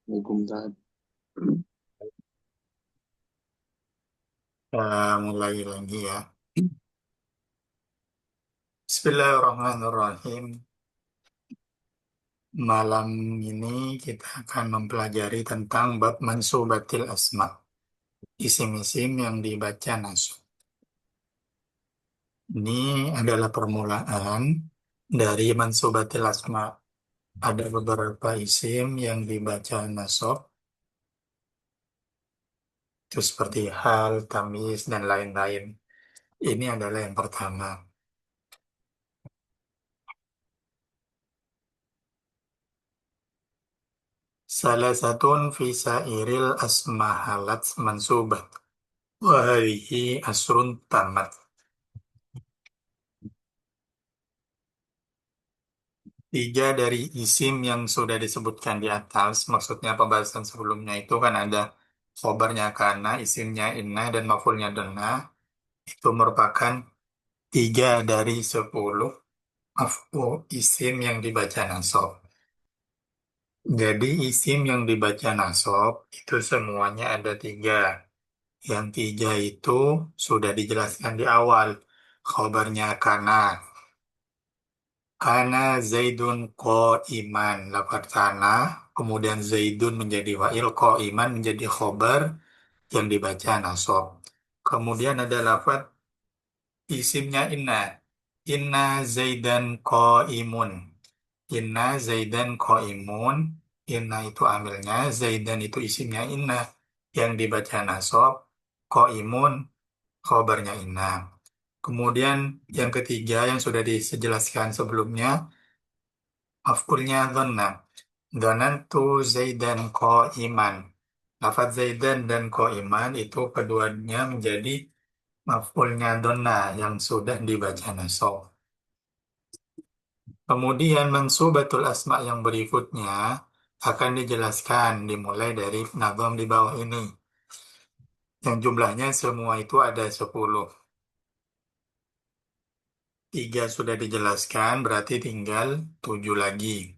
Waalaikumsalam. Mulai lagi ya. Bismillahirrahmanirrahim. Malam ini kita akan mempelajari tentang bab mansubatil asma, isim-isim yang dibaca nasab. Ini adalah permulaan dari mansubatil asma. Ada beberapa isim yang dibaca nasab, itu seperti hal, tamis, dan lain-lain. Ini adalah yang pertama. Salah satun fi sairil asma halat mansubat. Wahai asrun tamat. Tiga dari isim yang sudah disebutkan di atas, maksudnya pembahasan sebelumnya itu kan ada khobarnya kana, isimnya inna, dan maf'ulnya donna. Itu merupakan tiga dari 10 maf'ul isim yang dibaca nasab. Jadi isim yang dibaca nasab itu semuanya ada tiga. Yang tiga itu sudah dijelaskan di awal. Khobarnya kana. Kana Zaidun ko iman lafadz kana, kemudian Zaidun menjadi wa'il ko iman menjadi khobar yang dibaca nasab. Kemudian ada lafadz isimnya inna. Inna Zaidan ko imun. Inna Zaidan ko imun. Inna itu amilnya, Zaidan itu isimnya inna yang dibaca nasab. Ko imun khobarnya inna. Kemudian yang ketiga yang sudah dijelaskan sebelumnya, maf'ulnya dhanna. Dhanantu Zaidan iman. Lafaz Zaidan dan iman itu keduanya menjadi maf'ulnya dhanna yang sudah dibaca nasab. Kemudian mansubatul asma yang berikutnya akan dijelaskan dimulai dari nazam di bawah ini. Yang jumlahnya semua itu ada 10. Tiga sudah dijelaskan, berarti tinggal 7 lagi.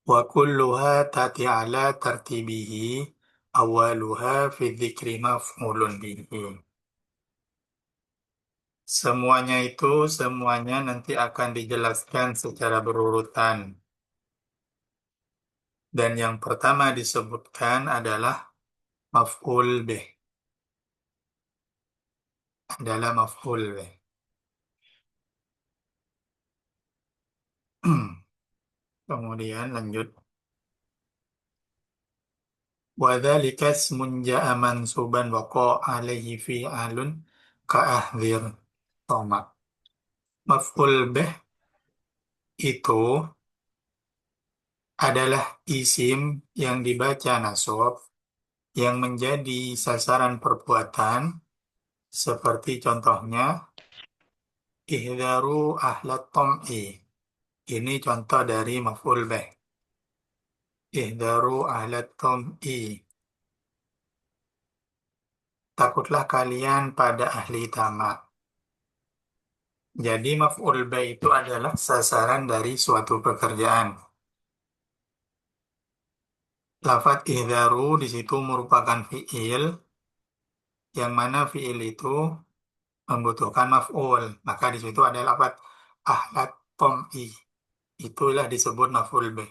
Wa kulluha tati ala tartibihi awaluha fi dzikri maf'ulun bihi. Semuanya nanti akan dijelaskan secara berurutan. Dan yang pertama disebutkan adalah maf'ul bih. Adalah maf'ul bih. Kemudian lanjut. Wa dzalika ismun ja'a mansuban wa qa'a alaihi fi'alun ka'ahdzir tomak. Maf'ul bih itu adalah isim yang dibaca nasab yang menjadi sasaran perbuatan seperti contohnya ihdaru ahlat tom'i. Ini contoh dari maf'ul bih. Ihdaru ahlat tom'i. Takutlah kalian pada ahli tamak. Jadi maf'ul bih itu adalah sasaran dari suatu pekerjaan. Lafat ihdaru di situ merupakan fi'il yang mana fi'il itu membutuhkan maf'ul. Maka di situ ada lafaz ahlat tom'i. Itulah disebut maf'ul bih.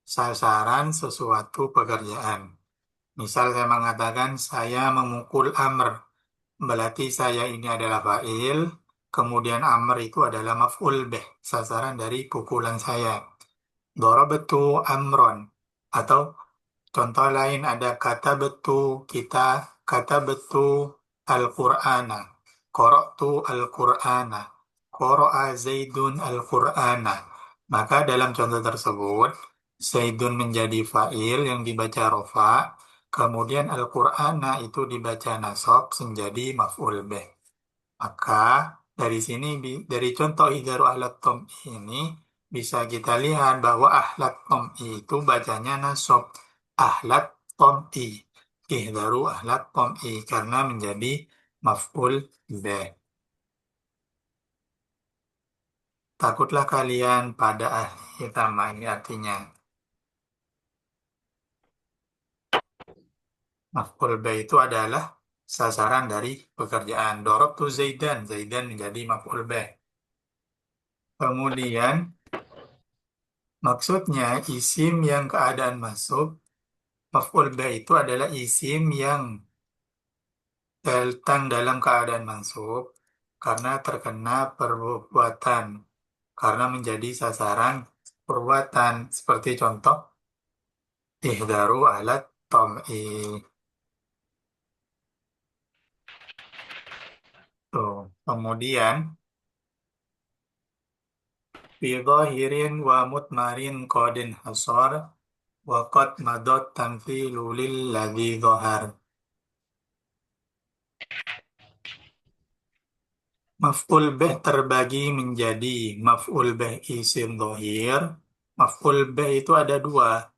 Sasaran sesuatu pekerjaan. Misal saya mengatakan saya memukul Amr. Berarti saya ini adalah fa'il. Kemudian Amr itu adalah maf'ul bih. Sasaran dari pukulan saya. Darabtu Amron. Atau contoh lain ada kata betu kita, kata betu Al-Qur'ana. Qara'tu Al-Qur'ana. Qara'a Zaidun Al-Qur'ana. Maka dalam contoh tersebut, Zaidun menjadi fa'il yang dibaca rofa, kemudian Al-Qur'ana itu dibaca nasab menjadi maf'ul bih. Maka dari sini dari contoh idharu ahlat tom'i ini bisa kita lihat bahwa ahlat tom'i itu bacanya nasab ahlat tom'i. Ihdaru ahlat tom'i karena menjadi maf'ul bih. Takutlah kalian pada ahli tamak ini artinya. Maf'ul bih itu adalah sasaran dari pekerjaan. Darabtu Zaidan. Zaidan menjadi maf'ul bih. Kemudian maksudnya isim yang keadaan masuk. Maf'ul bih itu adalah isim yang datang dalam keadaan mansub karena terkena perbuatan, karena menjadi sasaran perbuatan. Seperti contoh, ihdaru alat tom'i. Tuh. Kemudian, fi dhahirin wa mutmarin qadin hasar wa qad madot tamthilu lilladzi dhahar. Maf'ul bih terbagi menjadi maf'ul bih isim dhahir. Maf'ul bih itu ada dua.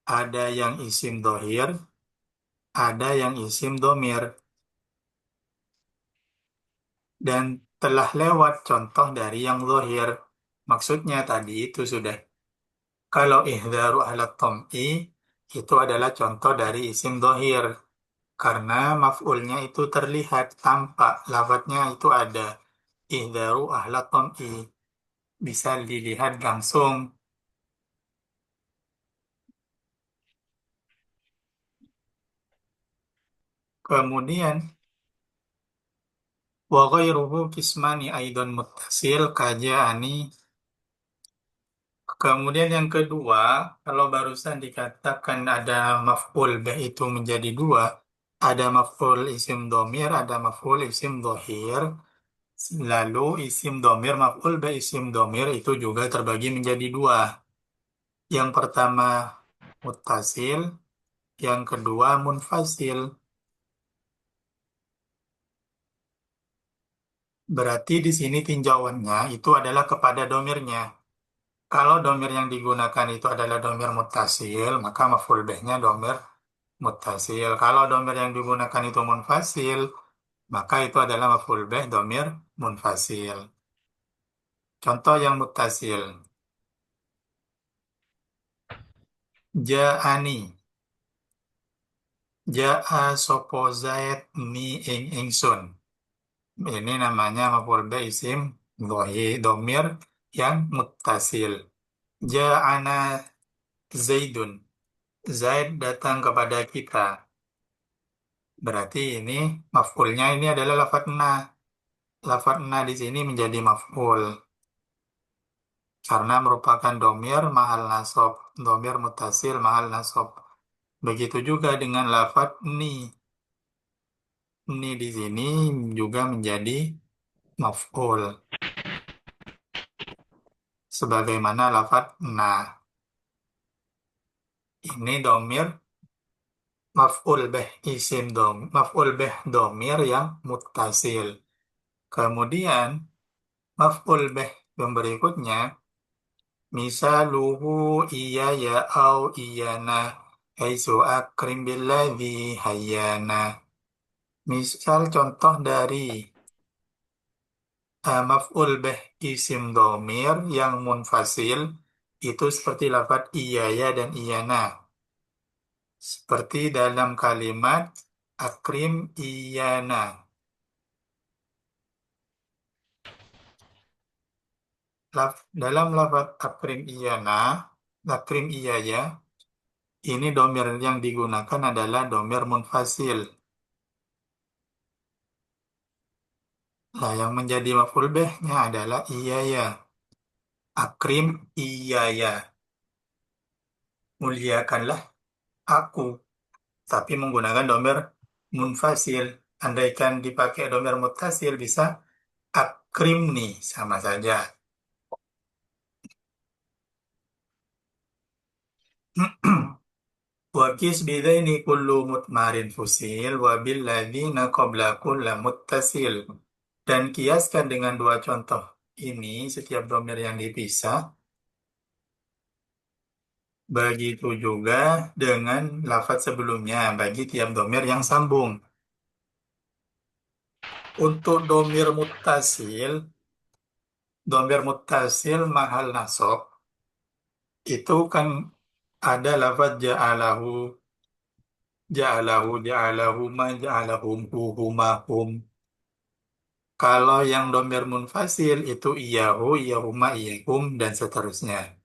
Ada yang isim dhahir, ada yang isim domir. Dan telah lewat contoh dari yang dhahir. Maksudnya tadi itu sudah. Kalau ihdaru ahlat tom'i, itu adalah contoh dari isim dhahir. Karena maf'ulnya itu terlihat, tampak, lafadznya itu ada. Ihdaru ahlat tom'i. Bisa dilihat langsung. Kemudian, wa ghairuhu kismani aidon muttasil kaja'ani. Kemudian yang kedua, kalau barusan dikatakan ada maf'ul bih itu menjadi dua, ada maf'ul isim domir, ada maf'ul isim dohir. Lalu isim domir, maf'ul bih isim domir itu juga terbagi menjadi dua. Yang pertama muttasil, yang kedua munfasil. Berarti di sini tinjauannya itu adalah kepada domirnya. Kalau domir yang digunakan itu adalah domir muttasil, maka maf'ul bih-nya domir muttasil. Kalau domir yang digunakan itu munfasil, maka itu adalah maf'ul bih domir munfasil. Contoh yang muttasil. Ja'ani. Ja'a sopo Zaid ni ing ingsun. Ini namanya maf'ul bih isim domir yang muttasil. Ja'ana Zaidun. Zaid datang kepada kita. Berarti ini maf'ulnya ini adalah lafadz na. Lafadz na di sini menjadi maf'ul karena merupakan domir mahal nasab, domir mutasil mahal nasab. Begitu juga dengan lafadz ni. Ni di sini juga menjadi maf'ul sebagaimana lafadz na. Ini domir maf'ul bih isim maf'ul bih domir yang mutasil. Kemudian maf'ul bih yang berikutnya misaluhu iya ya au iyana haitsu akrim billadzi hayyana. Misal contoh dari maf'ul bih isim domir yang munfasil itu seperti lafaz iya ya dan iyana. Seperti dalam kalimat akrim iyana. Dalam lafaz akrim iyana, akrim iya ya, ini domir yang digunakan adalah domir munfasil. Nah, yang menjadi maf'ul bih-nya adalah iya ya. Akrim iya ya. Muliakanlah aku. Tapi menggunakan domir munfasil. Andaikan dipakai domir muttasil bisa akrim nih. Sama saja. Wakis bidaini kullu mutmarin fusil wabil ladzina qabla kulla muttasil. Dan kiaskan dengan dua contoh ini setiap domir yang dipisah. Begitu juga dengan lafaz sebelumnya bagi tiap domir yang sambung. Untuk domir muttasil mahal nasab, itu kan ada lafaz ja'alahu. Ja'alahu, ja'alahuma, ja'alahum, huma, hum. Kalau yang domir munfasil itu iyahu, iyahuma, iyahum, dan seterusnya.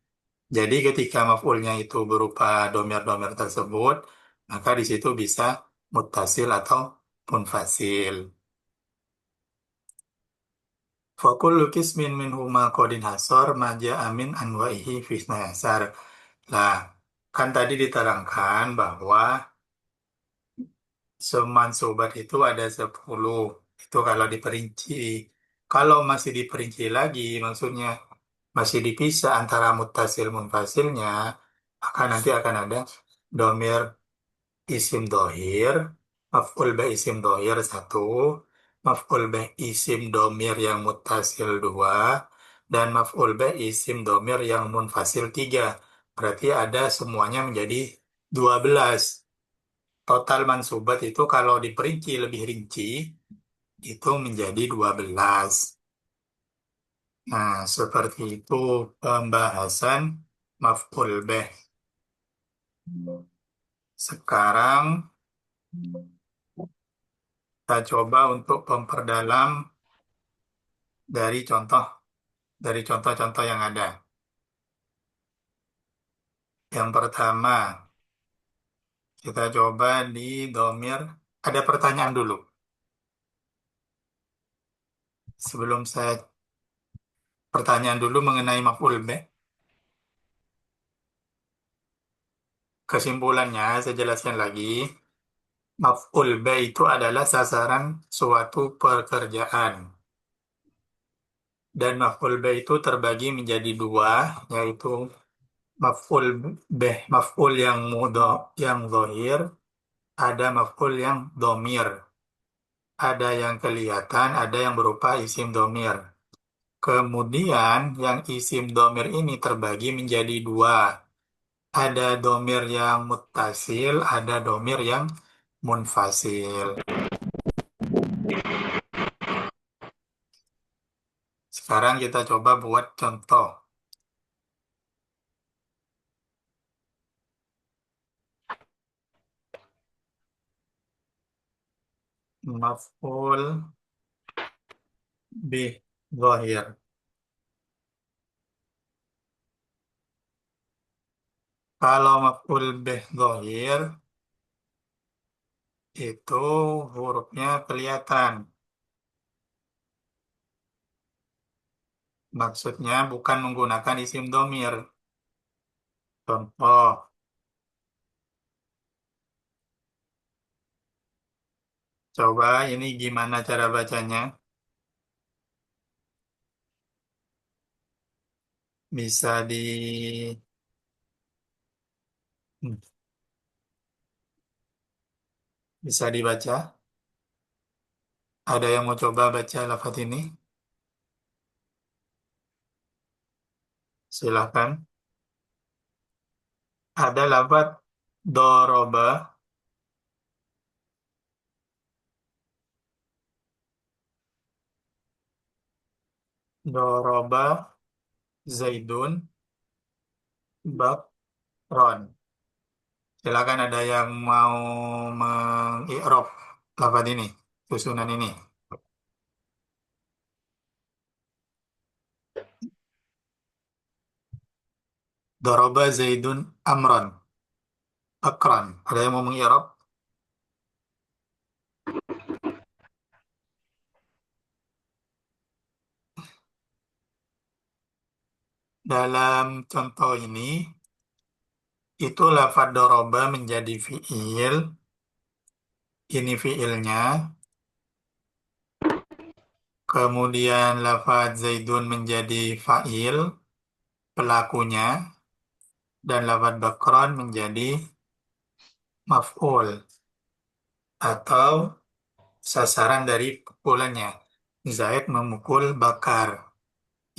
Jadi ketika maf'ulnya itu berupa domir-domir tersebut, maka di situ bisa muttasil atau munfasil. Fakullu kismin min huma kodin hasor maja amin anwa'ihi fisna yasar. Nah, kan tadi diterangkan bahwa semansubat itu ada 10. Itu kalau diperinci. Kalau masih diperinci lagi, maksudnya masih dipisah antara muttasil munfasilnya, maka nanti akan ada domir isim dohir, maf'ul bih isim dohir satu, maf'ul bih isim domir yang muttasil dua, dan maf'ul bih isim domir yang munfasil tiga. Berarti ada semuanya menjadi 12. Total mansubat itu kalau diperinci lebih rinci, itu menjadi 12. Nah, seperti itu pembahasan maf'ul bih. Sekarang kita coba untuk memperdalam dari contoh dari contoh-contoh yang ada. Yang pertama, kita coba di domir. Ada pertanyaan dulu. Sebelum saya pertanyaan dulu mengenai maf'ul bih. Kesimpulannya, saya jelaskan lagi. Maf'ul bih itu adalah sasaran suatu pekerjaan. Dan maf'ul bih itu terbagi menjadi dua, yaitu maf'ul bih, maf'ul yang yang zahir, ada maf'ul yang domir. Ada yang kelihatan, ada yang berupa isim domir. Kemudian yang isim domir ini terbagi menjadi dua. Ada domir yang muttasil, ada domir yang munfasil. Sekarang kita coba buat contoh. Maf'ul bih zahir. Kalau maf'ul bih zahir, itu hurufnya kelihatan. Maksudnya bukan menggunakan isim domir. Contoh, coba ini gimana cara bacanya? Bisa hmm, bisa dibaca? Ada yang mau coba baca lafaz ini? Silahkan. Ada lafaz doroba, doroba, zaidun, bakron. Silakan ada yang mau mengi'rab lafaz ini, susunan ini. Doroba zaidun amron, akron. Ada yang mau mengi'rab? Dalam contoh ini, itu lafaz doroba menjadi fi'il, ini fi'ilnya. Kemudian lafaz zaidun menjadi fa'il, pelakunya. Dan lafaz bakron menjadi maf'ul atau sasaran dari pukulannya. Zaid memukul Bakar.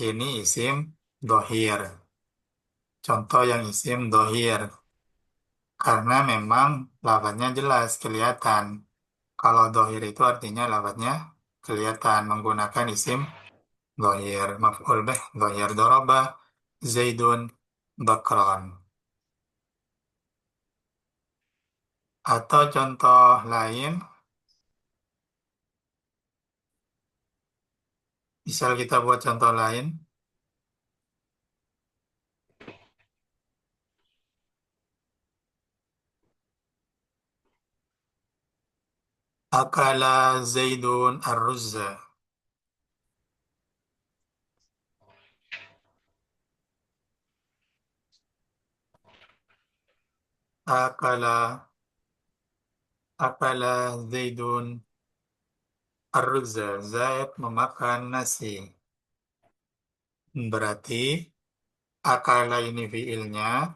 Ini isim dohir. Contoh yang isim dohir. Karena memang lafaznya jelas, kelihatan. Kalau dohir itu artinya lafaznya kelihatan menggunakan isim dohir. Maf'ul bih, dohir doroba, zaidun, bakron. Atau contoh lain, misal kita buat contoh lain, akala Zaidun ar-ruzza. Akala, akala Zaidun ar-ruzza. Zaid memakan nasi. Berarti akala ini fiilnya,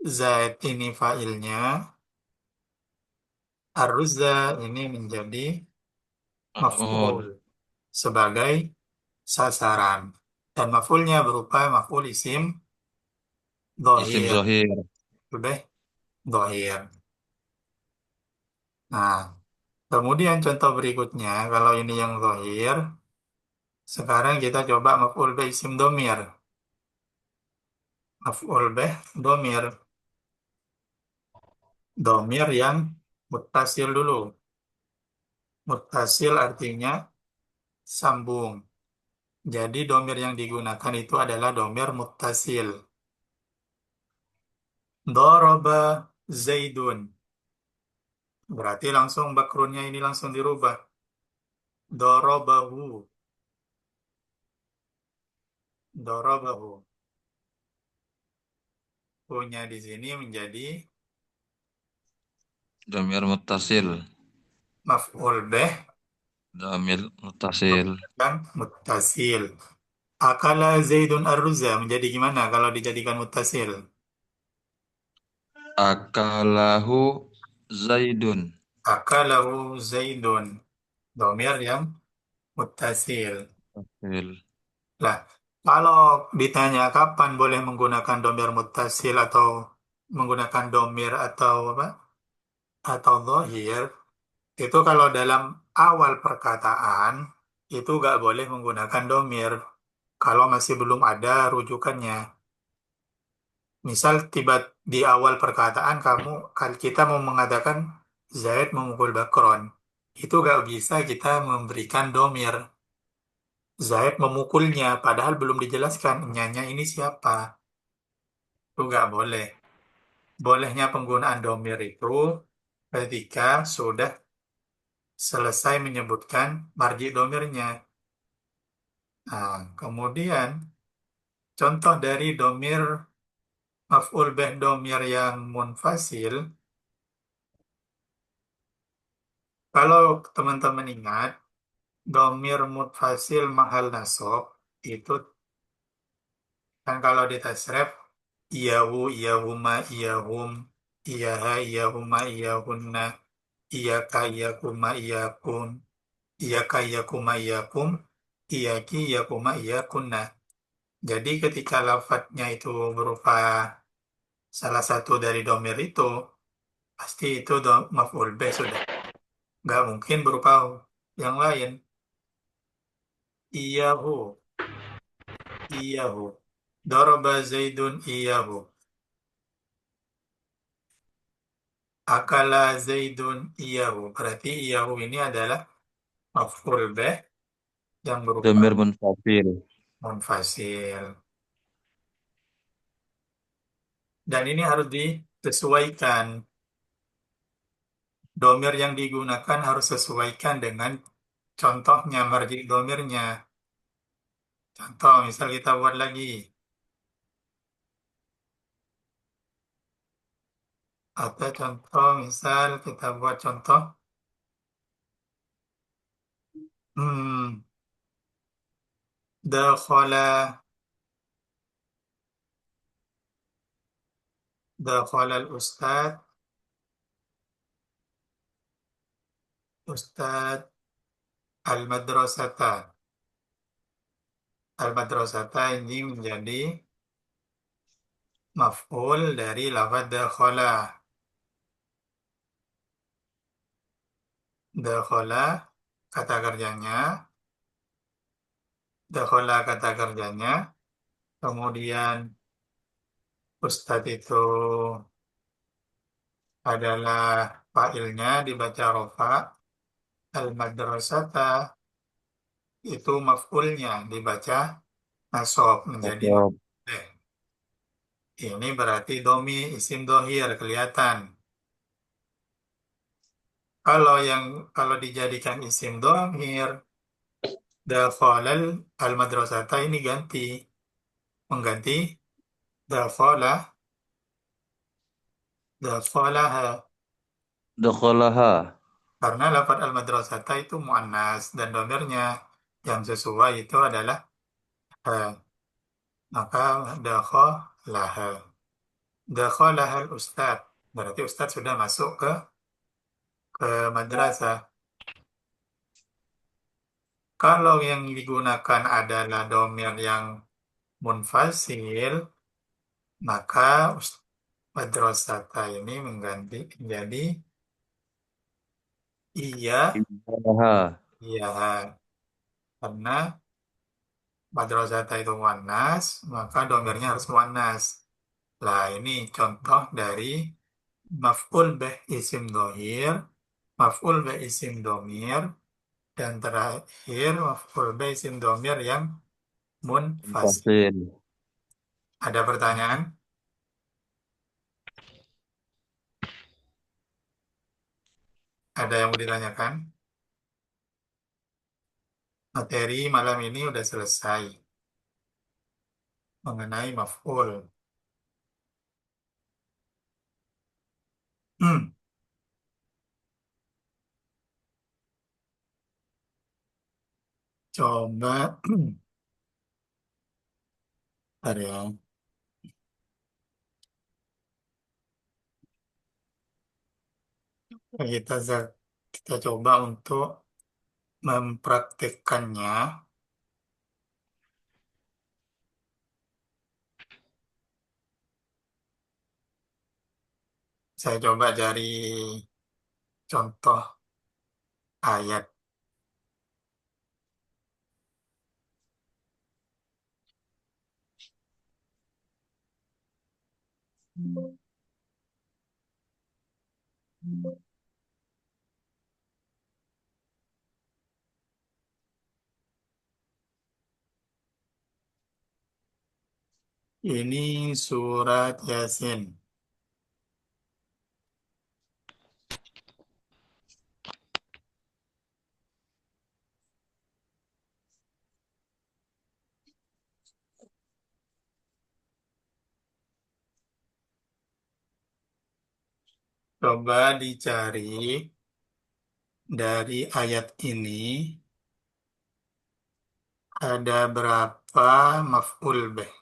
Zaid ini fa'ilnya, ar-ruzza ini menjadi maf'ul Maf'ul. sebagai sasaran. Dan maf'ulnya berupa maf'ul isim Isim dhohir. zohir. Udah dhohir. Nah, kemudian contoh berikutnya, kalau ini yang dhohir, sekarang kita coba maf'ul bih isim domir. Maf'ul bih domir. Domir yang muttasil dulu. Muttasil artinya sambung. Jadi domir yang digunakan itu adalah domir muttasil. Doroba Zaidun. Berarti langsung bakrunnya ini langsung dirubah. Dorobahu. Dorobahu. Punya di sini menjadi Damir muttasil. maf'ul bih Damir muttasil. dan muttasil. Akala Zaidun ar-ruzza menjadi gimana kalau dijadikan muttasil? Akalahu Zaidun. Akalahu Zaidun. Domir yang muttasil. Muttasil. Lah, kalau ditanya kapan boleh menggunakan domir muttasil atau menggunakan domir atau apa? Atau dhohir, itu kalau dalam awal perkataan itu nggak boleh menggunakan domir kalau masih belum ada rujukannya. Misal tiba di awal perkataan kita mau mengatakan Zaid memukul Bakron, itu nggak bisa kita memberikan domir. Zaid memukulnya, padahal belum dijelaskan nyanya ini siapa. Itu nggak boleh. Bolehnya penggunaan domir itu ketika sudah selesai menyebutkan marji domirnya. Nah, kemudian contoh dari domir maf'ul bih domir yang munfasil, kalau teman-teman ingat, domir munfasil mahal nasab itu kan kalau di tasrif iyahu, iyahuma, iyahum, iyaha, iyahuma, iyahunna, iyaka, iyakuma, iyakun, iyaka, iyakuma, iyakum, iyaki, iyakuma, iyakunna. Jadi ketika lafadznya itu berupa salah satu dari domir itu, pasti itu maf'ul bih sudah. Nggak mungkin berupa yang lain. Iyahu, iyahu. Daraba Zaidun iyahu. Akala Zaidun iyahu. Berarti iyahu ini adalah maf'ul bih yang berupa Damir munfasil. munfasil. Dan ini harus disesuaikan. Domir yang digunakan harus sesuaikan dengan contohnya, marji domirnya. Contoh, misal kita buat lagi. Atau contoh, misal kita buat contoh. Hmm, dakhala, dakhala al-ustad, ustad al-madrasata. Al-madrasata ini menjadi maf'ul dari lafaz dakhala. Dakhala kata kerjanya, dakhala kata kerjanya, kemudian ustad itu adalah fa'ilnya dibaca rofa, al-madrasata itu maf'ulnya dibaca nasab menjadi Nasab. maf'ul. Ini berarti domi isim dohir kelihatan. Kalau yang kalau dijadikan isim dohir, dakhalal al-madrasata ini ganti mengganti dakhala dakhalaha Dakhalaha. karena lafaz al-madrasata itu muannas dan domirnya yang sesuai itu adalah ha. Maka dakhalaha dakhalaha al-ustad berarti ustad sudah masuk ke madrasah. Kalau yang digunakan adalah domir yang munfasil, maka madrasata ini mengganti menjadi iya, Ibaha. iya. Karena madrasata itu muannas, maka domirnya harus muannas. Lah, ini contoh dari maf'ul bih isim dohir, maf'ul bih isim domir, dan terakhir maf'ul bih isim domir yang munfasil. Fasil. Ada pertanyaan? Ada yang mau ditanyakan? Materi malam ini udah selesai mengenai maf'ul. Hmm, coba, bentar ya. Kita kita coba untuk mempraktikkannya. Saya coba cari contoh ayat. Ini surat Yasin. Coba dicari dari ayat ini ada berapa maf'ul bih.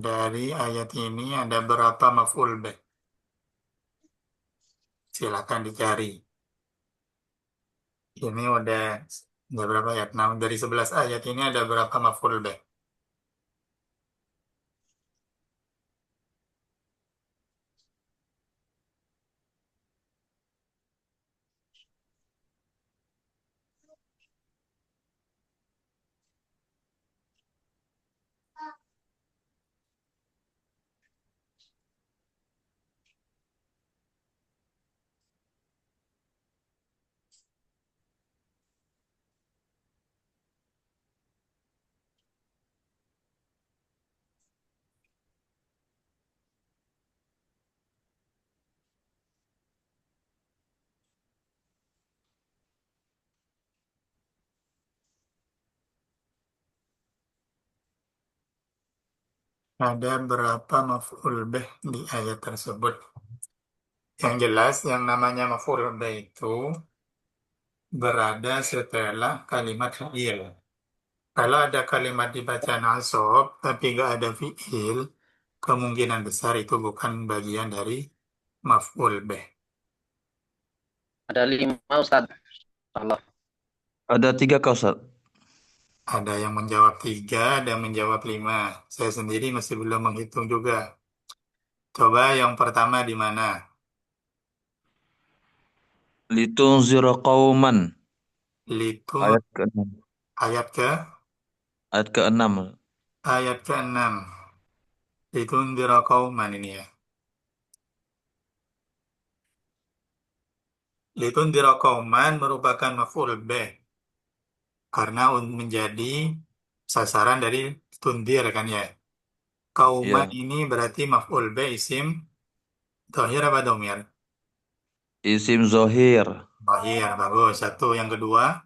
Dari ayat ini ada berapa maf'ul bih. Silakan dicari. Ini udah berapa ayat? Nah, dari 11 ayat ini ada berapa maf'ul bih? Ada berapa maf'ul bih di ayat tersebut? Yang jelas, yang namanya maf'ul bih itu berada setelah kalimat fi'il. Kalau ada kalimat dibaca nasab, tapi nggak ada fi'il, kemungkinan besar itu bukan bagian dari maf'ul bih. Ada 5 Ustadz. Allah. Ada tiga kau, Ustaz. Ada yang menjawab 3, ada yang menjawab 5. Saya sendiri masih belum menghitung juga. Coba yang pertama di mana? Litunzira qauman. Litung Ayat ke-6. ayat ke Ayat ke-6. ayat ke-6. Litundira qauman ini ya. Litundira qauman merupakan maf'ul bih karena menjadi sasaran dari tundir kan ya. Kauman Ya. ini berarti maf'ul bih isim dhahir apa domir? Isim zohir. Dhahir, bagus. Satu. Yang kedua,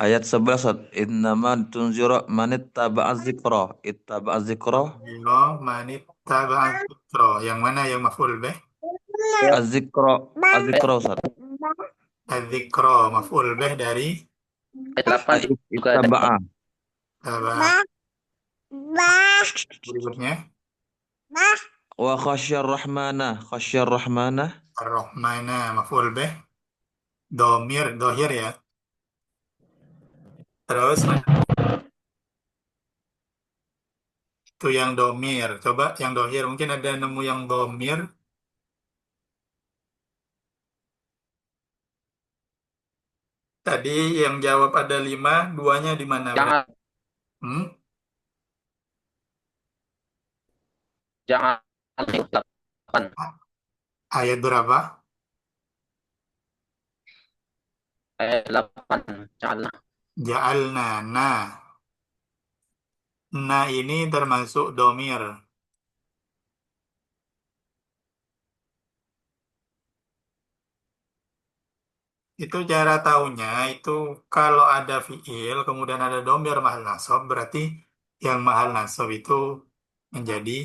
Ayat 11, Ustaz. Innama tunzira manittaba'a dzikra. Ittaba'a dzikra. Tunzira manit taba'al fitro. Yang mana yang maf'ul bih? Az-dzikra. Az-dzikra, Ustaz. Adzikro, maf'ul bih dari Ayat 8 juga ada. Ittaba'a. taba. Berikutnya, Wa khasyar rahmana. Khasyar rahmana. ar-Rahmana, maf'ul bih. Domir, dohir ya. Terus, itu yang domir. Coba yang dohir. Mungkin ada nemu yang domir. Tadi yang jawab ada 5, duanya di mana berarti? Jangan Hmm? jangan 8. Ayat berapa? Ayat 8. Jangan. Ja'alna, nah. Nah ini termasuk domir. Itu cara taunya itu kalau ada fiil kemudian ada domir mahal nasab berarti yang mahal nasab itu menjadi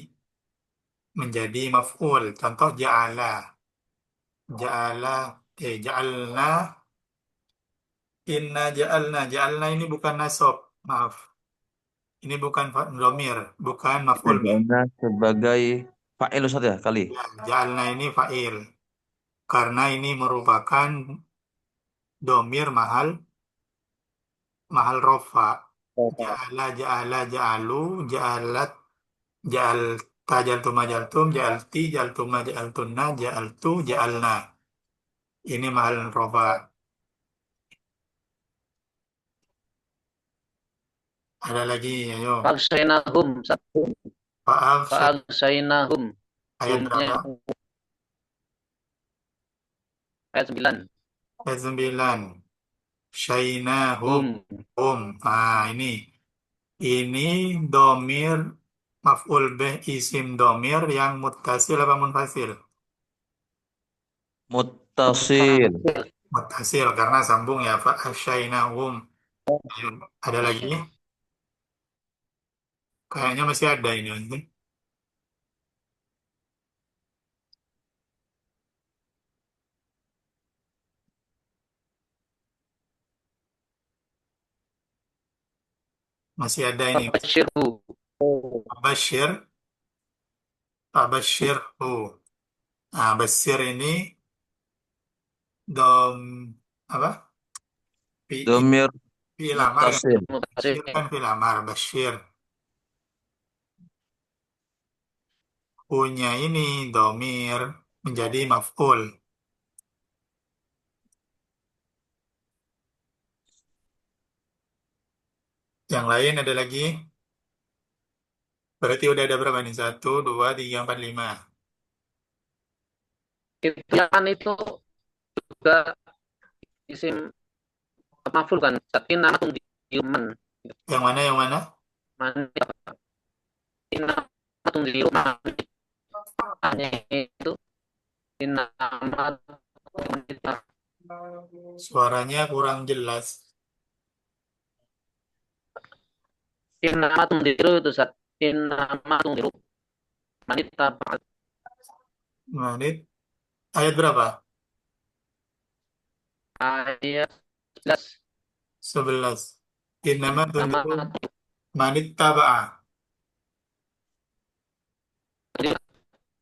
menjadi maf'ul. Contoh ja'ala. Ja'ala ja'alna inna ja'alna. Ja'alna ini bukan nasab. Maaf. Ini bukan domir, bukan maf'ul bih. Ja'alna sebagai fa'il, Ustaz ya, kali. Ya, ja'alna ini fa'il. Karena ini merupakan domir mahal mahal rofa. Ja'ala, ja'ala, ja'alu, ja'alat, ja'al, tajaltum, majaltum, ja'alti, ja'altuma, ja'altunna, ja'altu, ja'alna. Ini mahal rofa. Ada lagi, ayo. Fa'agsaynahum. Fa'al, Fa'agsaynahum. ayat Humnya berapa? ayat 9. Ayat 9. Syainahum. Hum. Nah, ini. Ini domir, maf'ul bih isim domir yang muttasil apa munfasil? Muttasil. Muttasil, karena sambung ya. Fa'asyainahum. Ada lagi? Kayaknya masih ada ini. Masih ada ini. Fabashirhu. Bashir, Bashirhu. Nah, Bashir ini dom apa? Fi Domir fi'il amar kan? muttasil. Bashir kan fi'il amar. Bashir punya ini domir menjadi maf'ul. Yang lain ada lagi. Berarti udah ada berapa nih? Satu, dua, tiga, empat, lima. Yang itu juga isim maf'ul kan. Sakin nama diuman. Yang mana? Yang mana? Man nama diuman. Hanya itu nama Suaranya kurang jelas. nama tungdiru itu saat nama tungdiru manita Menit. Ayat berapa? ayat 11 11. Innama nama tundiru manit taba'a.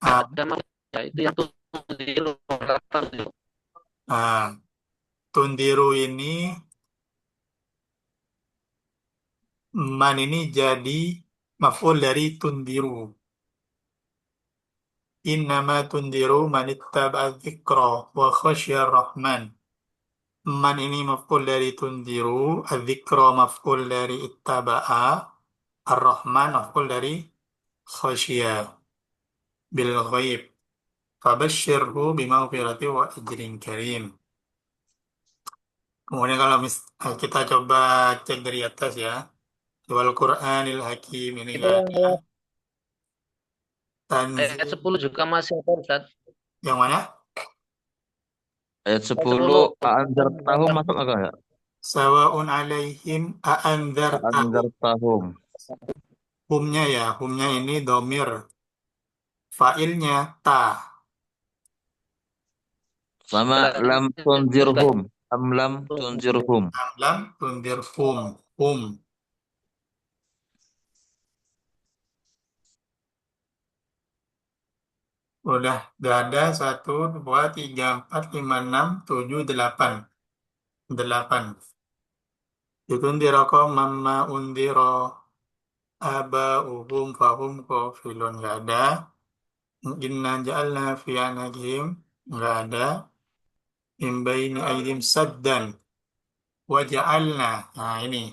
Ah, ada ya itu yang tungdiru ah, tundiru ini man ini jadi maf'ul dari tundiru. Innama tundiru manittaba'a dzikra wa khasyar rahman. Man ini maf'ul dari tundiru, adzikra maf'ul dari ittaba'a, ar-rahman maf'ul dari khasya bil ghaib fabasyirhu bimaghfirati wa ajrin karim. Kemudian kalau kita coba cek dari atas ya. Wal Qur'anil Hakim ini Itu enggak yang ada. ayat Tanzil 10 juga masih ada, Ustaz. yang mana? Ayat Ayat 10 10. A'anzartahum masuk akal nggak? Sawaun alaihim a'andzartahum. A'anzartahum. Humnya ini domir. Fa'ilnya ta. Sama lam Jelasnya juga tunzirhum. Am lam itu. tunzirhum. Lam tundir hum. Udah, gak ada. Satu, dua, tiga, empat, lima, enam, tujuh, delapan. Delapan. Ditundirakom mamma undiro aba uhum fahum kofilun. Gak ada. Inna ja'alna fi anagihim. Gak ada. Imbaini aidim saddan. Waja'alna. Nah ini.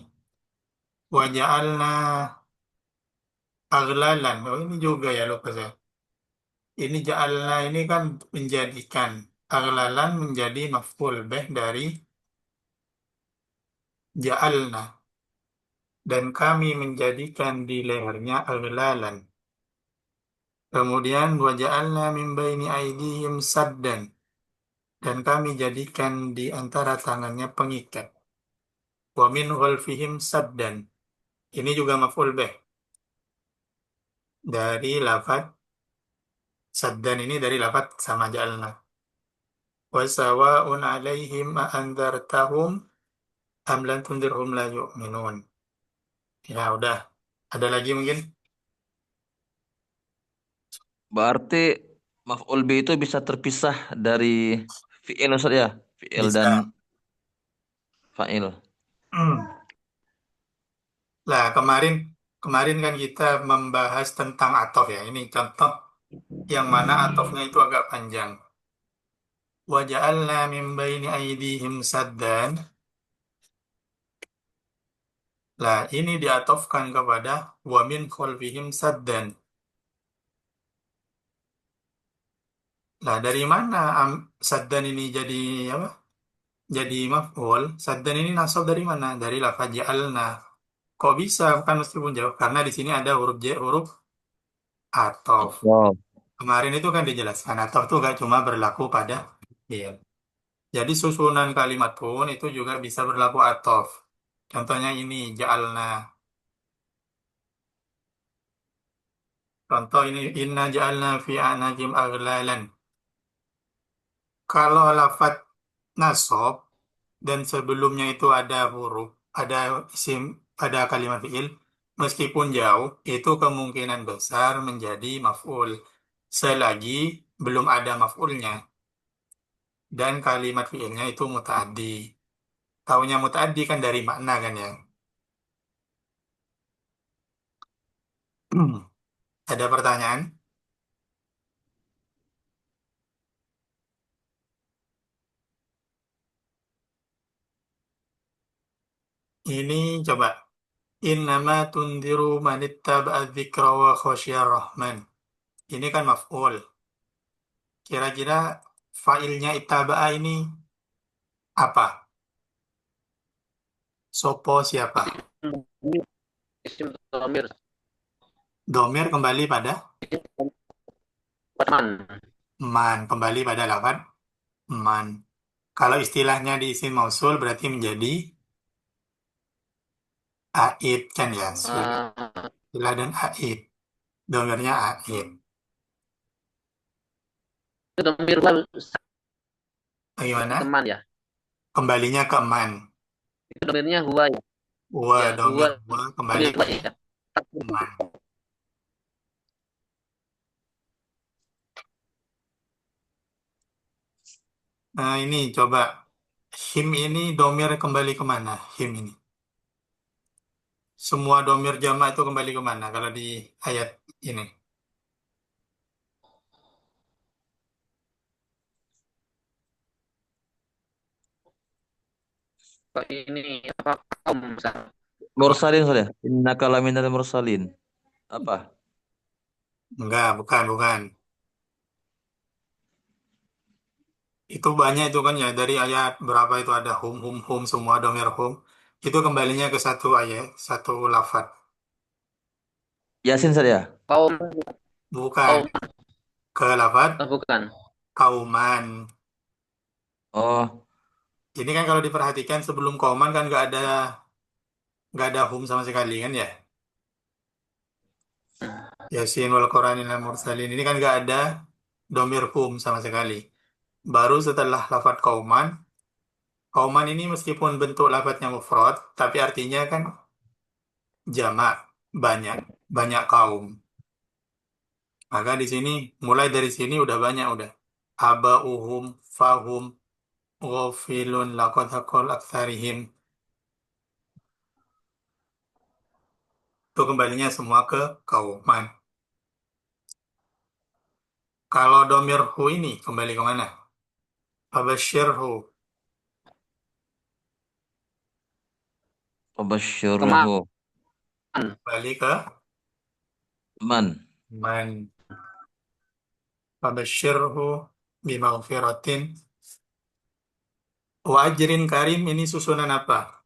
Waja'alna aglalan. Oh ini juga ya lupa saya. Ini ja'alna ini kan menjadikan. Aglalan menjadi maf'ul bih dari ja'alna. Dan kami menjadikan di lehernya aglalan. Kemudian waja'alna min baini aidihim saddan. Dan kami jadikan di antara tangannya pengikat. Wa min khalfihim saddan. Ini juga maf'ul bih. Dari lafad saddan ini dari lafad sama ja'alna. Wa sawa'un alaihim a'andzartahum am lam tundirhum la yu'minun. Ya udah. Ada lagi mungkin? Berarti maf'ul bi itu bisa terpisah dari fi'il Ustaz ya? Fi'il dan Bisa. fa'il. Lah, kemarin kemarin kan kita membahas tentang atof ya. Ini contoh yang mana atofnya itu agak panjang. Wa ja'alna min baini aydihim saddan. Lah, ini diatofkan kepada wa min khalfihim saddan. Lah, dari mana saddan ini jadi apa? Jadi maf'ul. Saddan ini nasab dari mana? Dari lafaz ja'alna. Kok bisa? Kan meskipun jauh. Karena di sini ada huruf huruf atof. Atau Kemarin itu kan dijelaskan atof itu gak cuma berlaku pada fi'il. Jadi susunan kalimat pun itu juga bisa berlaku atof. Contohnya ini, ja'alna. Contoh ini, inna ja'alna fi anakim aglalan. Kalau lafat nasab dan sebelumnya itu ada huruf, ada isim, ada kalimat fi'il, meskipun jauh, itu kemungkinan besar menjadi maf'ul. Selagi belum ada maf'ulnya. Dan kalimat fi'ilnya itu muta'addi. Taunya muta'addi kan dari makna kan ya. Ada pertanyaan? Ini coba. Innama tundiru manittaba'a dzikra wa khasyar rahman. Ini kan maf'ul. Kira-kira failnya ittaba'a ini apa? Sopo siapa? Isim dhamir. Domir kembali pada Teman. man. Kembali pada lafad man. Kalau istilahnya di isim mausul berarti menjadi aid kan ya. Eh, Silah dan aid. Domirnya aid. itu dhamir wal Bagaimana? teman ya. Kembalinya ke man. Itu dhamirnya huwa ya. Wa Ya, huwa domir wa kembali dhamir ke huwa ya. man. Nah ini coba. Him ini domir kembali kemana? Him ini. Semua domir jama itu kembali kemana kalau di ayat ini? Kok ini apa kaum Ustaz? mursalin Ustaz ya? Innaka laminal mursalin. Apa? Enggak, bukan, bukan. Itu banyak itu kan ya dari ayat berapa itu ada hum semua domir hum. Itu kembalinya ke satu ayat, satu lafaz. Yasin saja. Kaum, Bukan kaum, ke lafaz bukan. kauman. Oh, Ini kan kalau diperhatikan sebelum kauman kan nggak ada hum sama sekali kan ya. Yasin wal Qur'anil mursalin ini kan nggak ada domir hum sama sekali. Baru setelah lafaz kauman, kauman ini meskipun bentuk lafadznya mufrad, tapi artinya kan jamak, banyak, banyak kaum. Maka di sini, mulai dari sini udah banyak udah. Aba'uhum, fahum, ghafilun, laqad aktsarihim. Itu kembalinya semua ke kauman. Kalau domir hu ini kembali ke mana? Fabasyirhu, Keman. Wabasyirhu. kembali ke Man. man. Fabasyirhu bimaghfiratin wa ajrin karim ini susunan apa?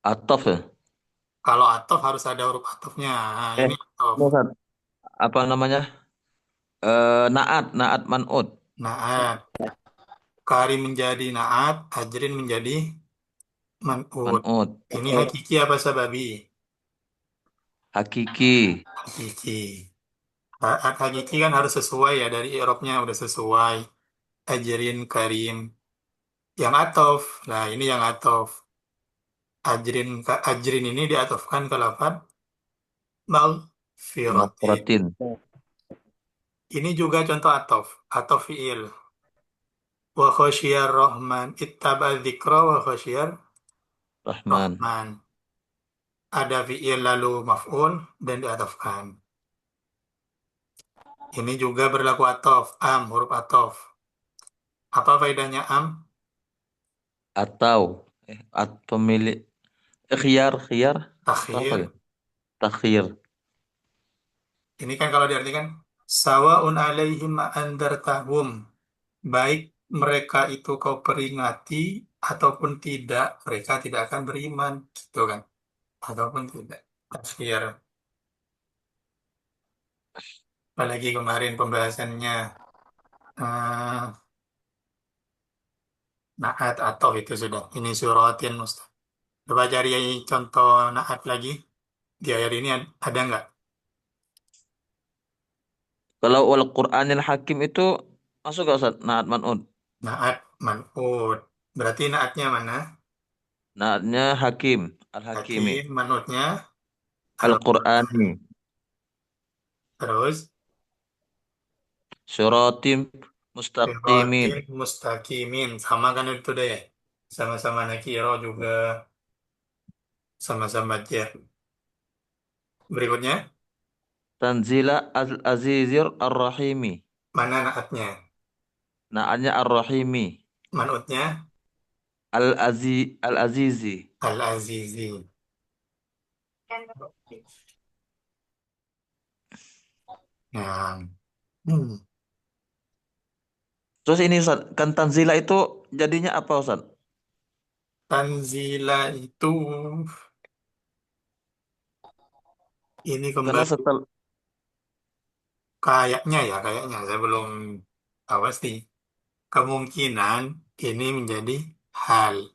Atof ya. Kalau atof harus ada huruf atofnya. Nah, Eh, ini atof. ini Ustaz. Apa namanya? Naat man'ut. Naat. Karim menjadi naat, ajrin menjadi man'ut. Man'ut. Ini hakiki apa sababi? Hakiki. Hakiki. Hakiki kan harus sesuai ya dari i'rabnya udah sesuai. Ajrin karim. Yang atof. Nah, ini yang atof. Ajrin ini diatofkan ke lafaz maghfiratin. Maghfiratin. Ini juga contoh atof. Atof fi'il. Wa khasyiyar rahman. Ittaba dzikra wa khasyiyar Rahman. rahman. Ada fi'il lalu maf'ul dan diatofkan. Ini juga berlaku atof. Huruf atof. Apa faedahnya am? Atau. Pemilik. Khiyar. Khiyar. Atau apa ya? Takhir. Takhir. Ini kan kalau diartikan sawaun alaihim ma andartahum. Baik mereka itu kau peringati ataupun tidak, mereka tidak akan beriman, gitu kan? Ataupun tidak. Takhir. Apalagi kemarin pembahasannya eh, naat atau itu sudah. Ini suratin mustaq. Coba cari contoh naat lagi. Di ayat ini ada nggak? Kalau wal Qur'anil Hakim itu masuk gak Ustaz? Naat man'ut. Naat man'ud. Berarti naatnya mana? Naatnya Hakim. Al-Hakimi. Hakim, man'udnya Al-Quran. Al-Qur'ani. Terus Suratim mustaqimin. Siratin mustaqimin. Sama kan itu deh. Sama-sama nakiro juga. Sama-sama jar. Berikutnya, Tanzila al-Azizir ar-Rahimi. mana naatnya? Naatnya ar-Rahimi. Man'udnya Al-Azizi. Al-Azizi. Nah, hmm. Terus ini Ustaz, kan Tanzila itu jadinya apa Ustaz? Tanzila itu ini Karena kembali setel kayaknya saya belum tahu pasti. Kemungkinan ini menjadi hal.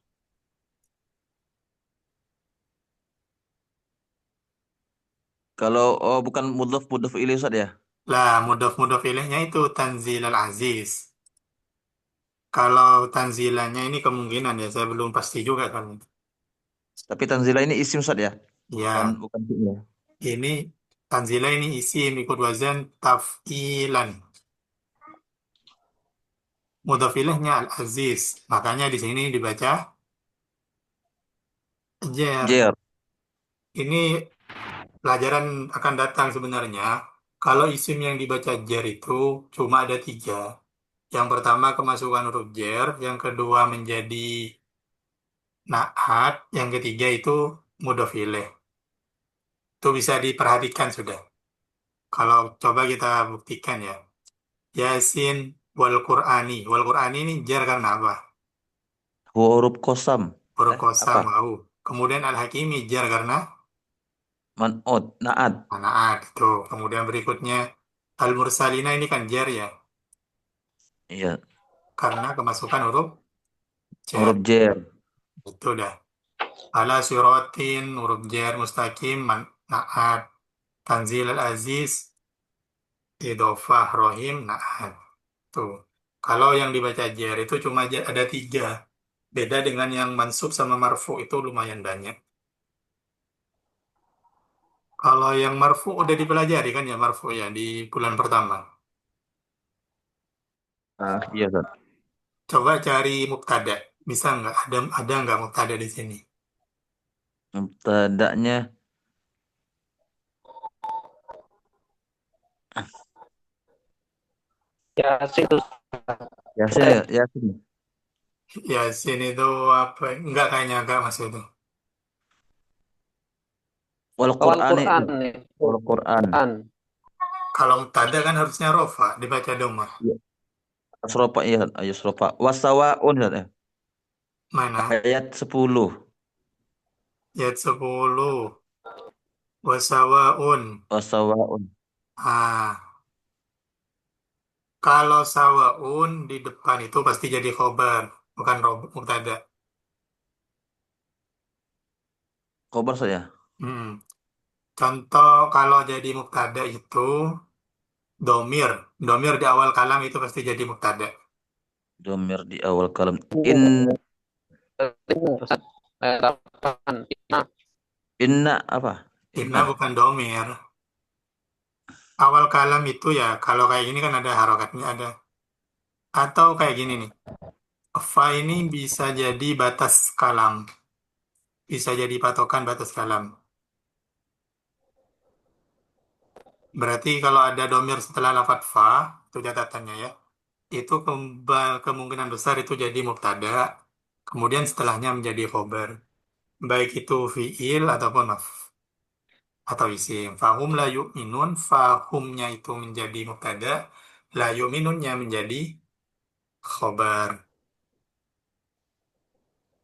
kalau oh bukan mudhaf mudhaf ilaih Ustaz ya. Lah, mudhaf ilaihnya itu Tanzil al-Aziz. Kalau tanzilannya ini kemungkinan ya, saya belum pasti juga kan. Tapi Tanzila ini isim Ustaz ya. Bukan Ya, bukan fi'il. ini tanzila ini isim ikut wazan taf'ilan. Mudhaf ilaihnya al-Aziz. Makanya di sini dibaca jer. Jer. Ini pelajaran akan datang sebenarnya. Kalau isim yang dibaca jer itu cuma ada tiga. Yang pertama kemasukan huruf jer, yang kedua menjadi naat, yang ketiga itu mudhaf ilaih. Itu bisa diperhatikan sudah. Kalau coba kita buktikan ya. Yasin wal Qur'ani. Wal Qur'ani ini jar karena apa? Huruf kosam. Huruf kosam Apa? wau. Kemudian Al-Hakimi jar karena Man'ut, naat. manaat itu. Kemudian berikutnya Al-Mursalina ini kan jar ya. Iya, Karena kemasukan huruf jar. huruf jer. Itu dah. Ala siratin huruf jar mustaqim naat. Tanzil al-Aziz idofah rohim naat. Tuh. Kalau yang dibaca jar itu cuma ada tiga. Beda dengan yang mansub sama marfu itu lumayan banyak. Kalau yang marfu udah dipelajari kan ya marfu ya di bulan pertama. Ah, iya, Ustaz. Coba cari mubtada. Bisa nggak? Ada nggak mubtada di sini? Mubtada'nya Yasin itu Yasin ya, Yasin. Yasin itu apa? Enggak kayaknya enggak masuk itu. Wal awal Qur'ani, Quran nih. Wal Qur'an. Quran. Kalau mubtada kan harusnya rofa dibaca doma. Iya, Asrofa, iya, Asrofa. Wasawaun, Ustaz, ya. Mana? Ayat 10. Ayat 10. Wasawaun. Wasawaun. Ah, kalau sawaun di depan itu pasti jadi khobar, bukan mubtada. Kobar saya. Hmm. Contoh kalau jadi mubtada itu domir. Domir di awal kalam itu pasti jadi mubtada. Domir di awal kalam. Ini In, Ustaz. Delapan. Nah, inna apa? Inna Inna. bukan domir. Awal kalam itu ya, kalau kayak gini kan ada harokatnya ada. Atau kayak gini nih. Fa ini bisa jadi batas kalam. Bisa jadi patokan batas kalam. Berarti kalau ada domir setelah lafadz fa, itu catatannya ya. Itu kemungkinan besar itu jadi mubtada. Kemudian setelahnya menjadi khobar. Baik itu fiil ataupun atau isim. Fahum la yu'minun, fahumnya itu menjadi mubtada, la yu'minunnya menjadi khobar.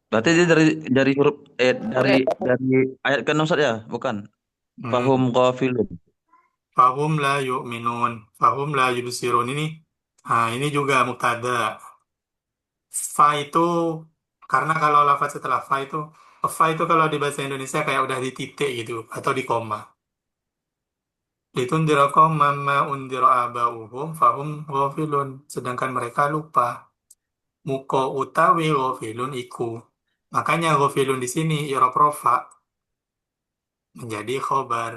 Berarti dia dari huruf boleh. dari ayat ke Ustaz ya, bukan? Fahum Hmm. qafilun. Fahum la yu'minun, fahum la yubsirun ini. Nah, ini juga mubtada. Fa itu karena kalau lafaz setelah fa itu kalau di bahasa Indonesia kayak udah di titik gitu atau di koma. Litundira mama undira abauhum fahum ghafilun. Sedangkan mereka lupa. Muko utawi ghafilun iku. Makanya ghafilun di sini i'rab rofa menjadi khobar.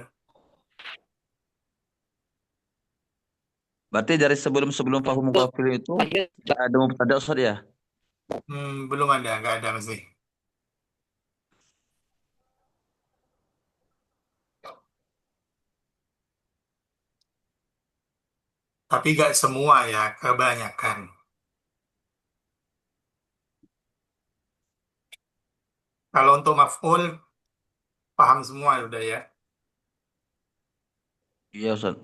Berarti dari sebelum fahum qafilun itu nggak ada mubtada Ustaz ya? Belum ada, nggak ada masih. Tapi nggak semua ya, kebanyakan. Kalau untuk maf'ul, paham semua ya udah ya. Iya Ustaz.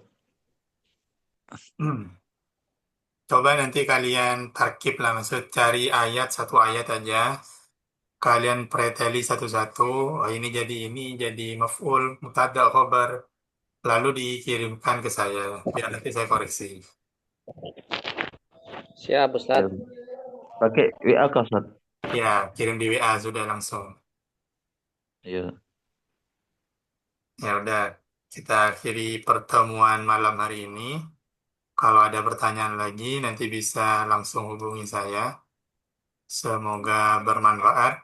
Hmm. Coba nanti kalian tarkib lah, maksud cari ayat, satu ayat aja. Kalian preteli satu-satu. Oh, ini jadi maf'ul, mubtada, khobar. Lalu dikirimkan ke saya, biar nanti saya koreksi. Siap, Iya, Ustaz. Ustaz. Pakai WA kah Ustaz? Ya, kirim di WA sudah langsung. Iya. Ya udah, kita akhiri pertemuan malam hari ini. Kalau ada pertanyaan lagi, nanti bisa langsung hubungi saya. Semoga bermanfaat.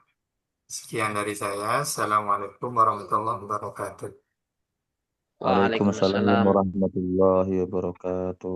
Sekian dari saya. Assalamualaikum warahmatullahi wabarakatuh. Waalaikumsalam Waalaikumsalam. warahmatullahi wabarakatuh.